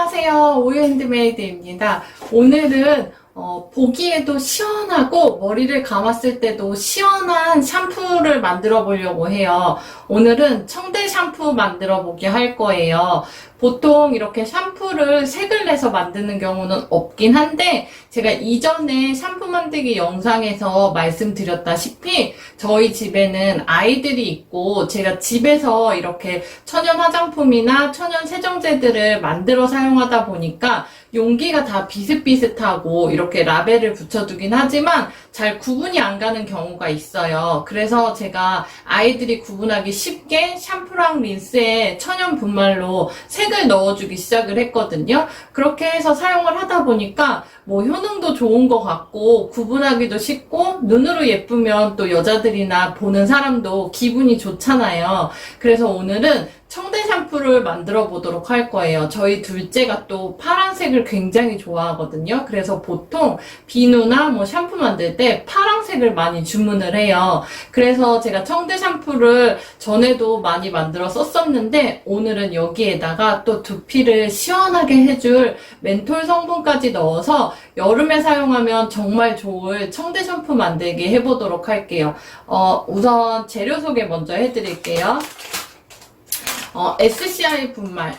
안녕하세요. 오유핸드메이드입니다. 오늘은 보기에도 시원하고 머리를 감았을 때도 시원한 샴푸를 만들어 보려고 해요. 오늘은 청대 샴푸 만들어 보게 할 거예요. 보통 이렇게 샴푸를 색을 내서 만드는 경우는 없긴 한데 제가 이전에 샴푸 만들기 영상에서 말씀드렸다시피 저희 집에는 아이들이 있고 제가 집에서 이렇게 천연 화장품이나 천연 세정제들을 만들어 사용하다 보니까 용기가 다 비슷비슷하고 이렇게 라벨을 붙여두긴 하지만 잘 구분이 안 가는 경우가 있어요. 그래서 제가 아이들이 구분하기 쉽게 샴푸랑 린스에 천연 분말로 색을 넣어주기 시작을 했거든요. 그렇게 해서 사용을 하다 보니까 뭐 효능도 좋은 것 같고 구분하기도 쉽고 눈으로 예쁘면 또 여자들이나 보는 사람도 기분이 좋잖아요. 그래서 오늘은 청대 샴푸를 만들어 보도록 할 거예요. 저희 둘째가 또 파란색을 굉장히 좋아하거든요. 그래서 보통 비누나 뭐 샴푸 만들 때 파란색을 많이 주문을 해요. 그래서 제가 청대 샴푸를 전에도 많이 만들어 썼었는데 오늘은 여기에다가 또 두피를 시원하게 해줄 멘톨 성분까지 넣어서 여름에 사용하면 정말 좋을 청대 샴푸 만들기 해보도록 할게요. 우선 재료 소개 먼저 해드릴게요. SCI 분말.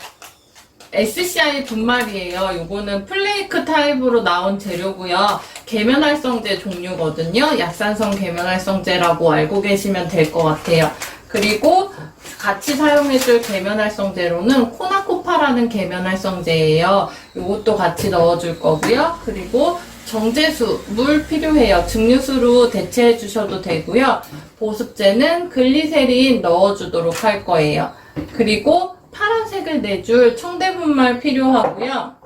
SCI 분말이에요. 요거는 플레이크 타입으로 나온 재료고요. 계면활성제 종류거든요. 약산성 계면활성제라고 알고 계시면 될 것 같아요. 그리고 같이 사용해줄 계면활성제로는 코나코파라는 계면활성제예요. 요것도 같이 넣어줄 거고요. 그리고 정제수, 물 필요해요. 증류수로 대체해 주셔도 되고요. 보습제는 글리세린 넣어주도록 할 거예요. 그리고 파란색을 내줄 청대분말 필요하고요.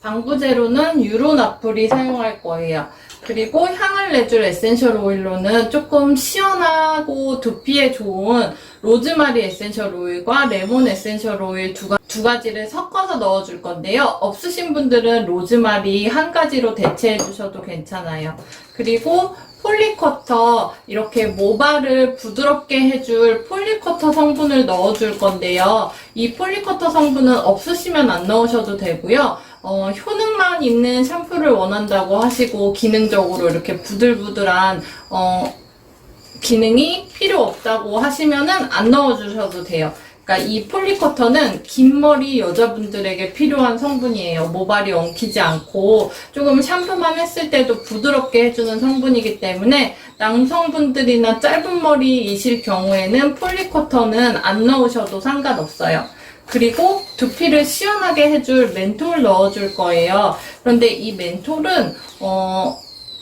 방부제로는 유로나풀이 사용할 거예요. 그리고 향을 내줄 에센셜 오일로는 조금 시원하고 두피에 좋은 로즈마리 에센셜 오일과 레몬 에센셜 오일 두 가지를 섞어서 넣어줄 건데요. 없으신 분들은 로즈마리 한 가지로 대체해 주셔도 괜찮아요. 그리고 폴리커터, 이렇게 모발을 부드럽게 해줄 폴리커터 성분을 넣어줄 건데요. 이 폴리커터 성분은 없으시면 안 넣으셔도 되고요. 효능만 있는 샴푸를 원한다고 하시고 기능적으로 이렇게 부들부들한 기능이 필요 없다고 하시면은 안 넣어주셔도 돼요. 그러니까 이 폴리커터는 긴 머리 여자분들에게 필요한 성분이에요. 모발이 엉키지 않고 조금 샴푸만 했을 때도 부드럽게 해주는 성분이기 때문에 남성분들이나 짧은 머리이실 경우에는 폴리커터는 안 넣으셔도 상관없어요. 그리고 두피를 시원하게 해줄 멘톨 넣어줄 거예요. 그런데 이 멘톨은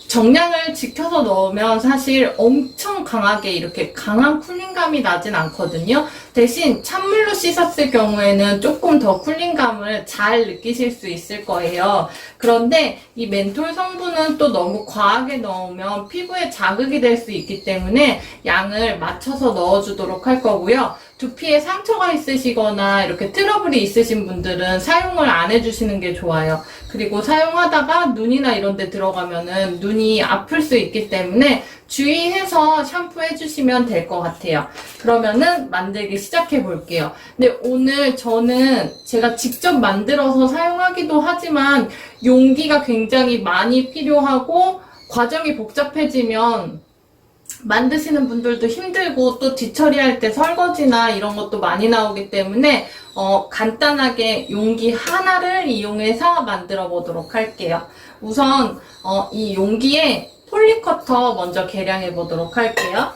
정량을 지켜서 넣으면 사실 엄청 강하게 이렇게 강한 쿨링감이 나진 않거든요. 대신 찬물로 씻었을 경우에는 조금 더 쿨링감을 잘 느끼실 수 있을 거예요. 그런데 이 멘톨 성분은 또 너무 과하게 넣으면 피부에 자극이 될 수 있기 때문에 양을 맞춰서 넣어주도록 할 거고요. 두피에 상처가 있으시거나 이렇게 트러블이 있으신 분들은 사용을 안 해주시는 게 좋아요. 그리고 사용하다가 눈이나 이런 데 들어가면은 눈이 아플 수 있기 때문에 주의해서 샴푸 해주시면 될 것 같아요. 그러면은 만들기 시작해 볼게요. 근데 오늘 저는 제가 직접 만들어서 사용하기도 하지만 용기가 굉장히 많이 필요하고 과정이 복잡해지면 만드시는 분들도 힘들고 또 뒤처리할 때 설거지나 이런 것도 많이 나오기 때문에 간단하게 용기 하나를 이용해서 만들어 보도록 할게요. 우선 이 용기에 폴리커터 먼저 계량해 보도록 할게요.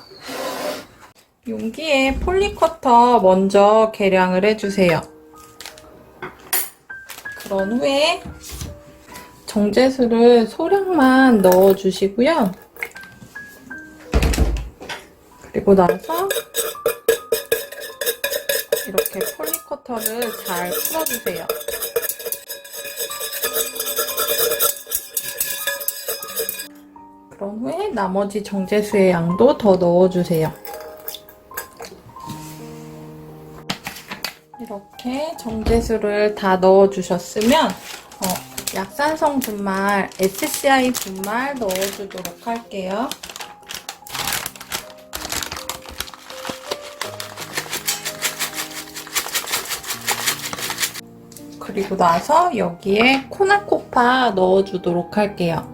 용기에 폴리커터 먼저 계량을 해주세요. 그런 후에 정제수를 소량만 넣어주시고요. 그리고 나서 이렇게 폴리커터를 잘 풀어주세요. 그런 후에 나머지 정제수의 양도 더 넣어주세요. 이렇게 정제수를 다 넣어주셨으면 약산성 분말, SCI 분말 넣어주도록 할게요. 그리고 나서 여기에 코나코파 넣어주도록 할게요.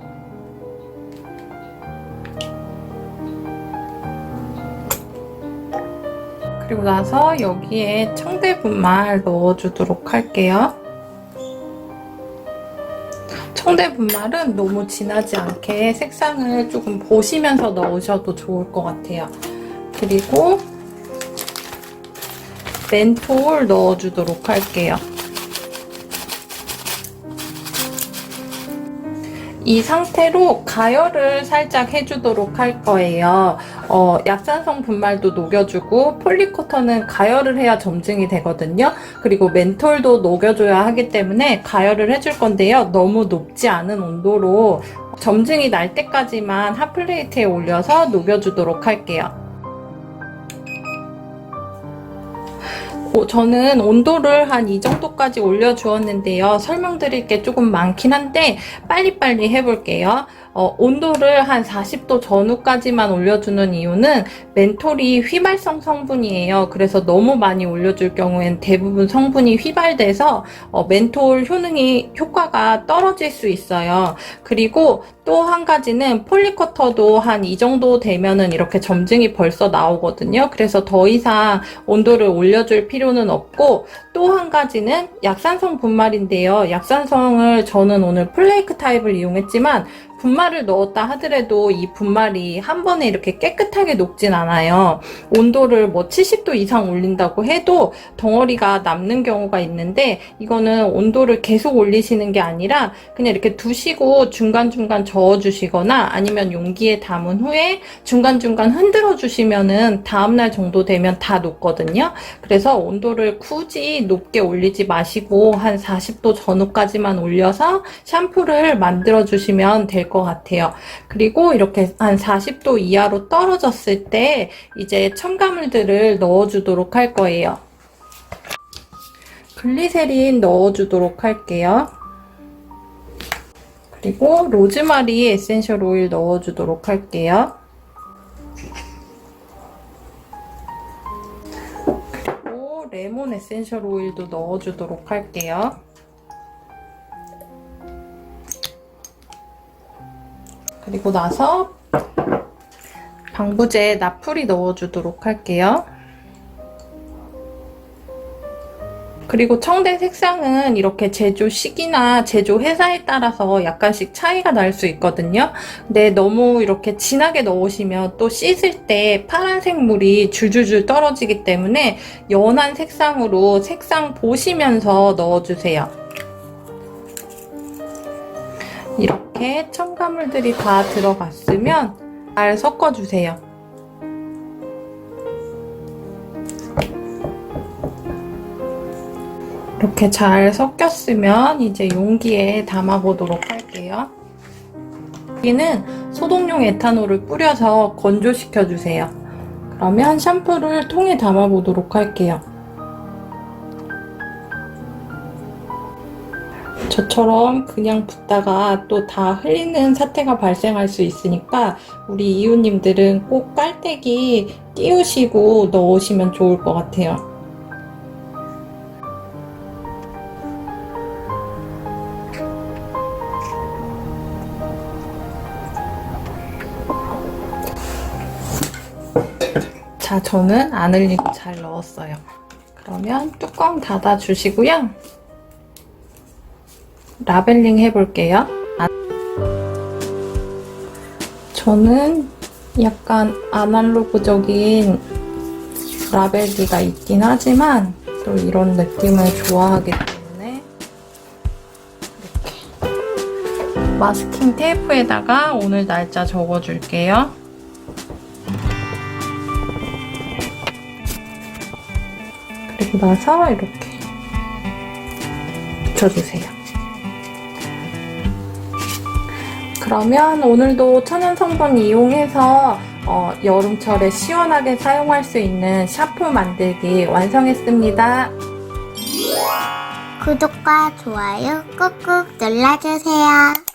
그리고 나서 여기에 청대분말 넣어주도록 할게요. 청대분말은 너무 진하지 않게 색상을 조금 보시면서 넣으셔도 좋을 것 같아요. 그리고 멘톨 넣어주도록 할게요. 이 상태로 가열을 살짝 해주도록 할 거예요. 약산성 분말도 녹여주고 폴리코터는 가열을 해야 점증이 되거든요. 그리고 멘톨도 녹여줘야 하기 때문에 가열을 해줄 건데요. 너무 높지 않은 온도로 점증이 날 때까지만 핫플레이트에 올려서 녹여주도록 할게요. 저는 온도를 한 이 정도까지 올려주었는데요. 설명드릴 게 조금 많긴 한데 빨리빨리 해볼게요. 온도를 한 40도 전후까지만 올려주는 이유는 멘톨이 휘발성 성분이에요. 그래서 너무 많이 올려줄 경우엔 대부분 성분이 휘발돼서 멘톨 효과가 떨어질 수 있어요. 그리고 또 한 가지는 폴리커터도 한 이 정도 되면은 이렇게 점증이 벌써 나오거든요. 그래서 더 이상 온도를 올려줄 필요는 없고, 또 한 가지는 약산성 분말인데요. 약산성을 저는 오늘 플레이크 타입을 이용했지만 분말을 넣었다 하더라도 이 분말이 한 번에 이렇게 깨끗하게 녹진 않아요. 온도를 뭐 70도 이상 올린다고 해도 덩어리가 남는 경우가 있는데, 이거는 온도를 계속 올리시는 게 아니라 그냥 이렇게 두시고 중간중간 저어주시거나 아니면 용기에 담은 후에 중간중간 흔들어 주시면은 다음날 정도 되면 다 녹거든요. 그래서 온도를 굳이 높게 올리지 마시고 한 40도 전후까지만 올려서 샴푸를 만들어 주시면 될 것 같아요. 그리고 이렇게 한 40도 이하로 떨어졌을 때 이제 첨가물들을 넣어주도록 할 거예요. 글리세린 넣어주도록 할게요. 그리고 로즈마리 에센셜 오일 넣어주도록 할게요. 그리고 레몬 에센셜 오일도 넣어주도록 할게요. 그리고 나서 방부제 나풀이 넣어주도록 할게요. 그리고 청대 색상은 이렇게 제조 시기나 제조 회사에 따라서 약간씩 차이가 날 수 있거든요. 근데 너무 이렇게 진하게 넣으시면 또 씻을 때 파란색 물이 줄줄줄 떨어지기 때문에 연한 색상으로 색상 보시면서 넣어주세요. 이렇게 첨가물들이 다 들어갔으면 잘 섞어주세요. 이렇게 잘 섞였으면 이제 용기에 담아보도록 할게요. 여기는 소독용 에탄올을 뿌려서 건조시켜주세요. 그러면 샴푸를 통에 담아보도록 할게요. 저처럼 그냥 붓다가 또 다 흘리는 사태가 발생할 수 있으니까 우리 이웃님들은 꼭 깔때기 띄우시고 넣으시면 좋을 것 같아요. 자, 저는 안 흘리고 잘 넣었어요. 그러면 뚜껑 닫아 주시고요. 라벨링 해볼게요. 저는 약간 아날로그적인 라벨기가 있긴 하지만 또 이런 느낌을 좋아하기 때문에 이렇게 마스킹 테이프에다가 오늘 날짜 적어줄게요. 그리고 나서 이렇게 붙여주세요. 그러면 오늘도 천연 성분 이용해서 여름철에 시원하게 사용할 수 있는 샤프 만들기 완성했습니다. 구독과 좋아요 꾹꾹 눌러주세요.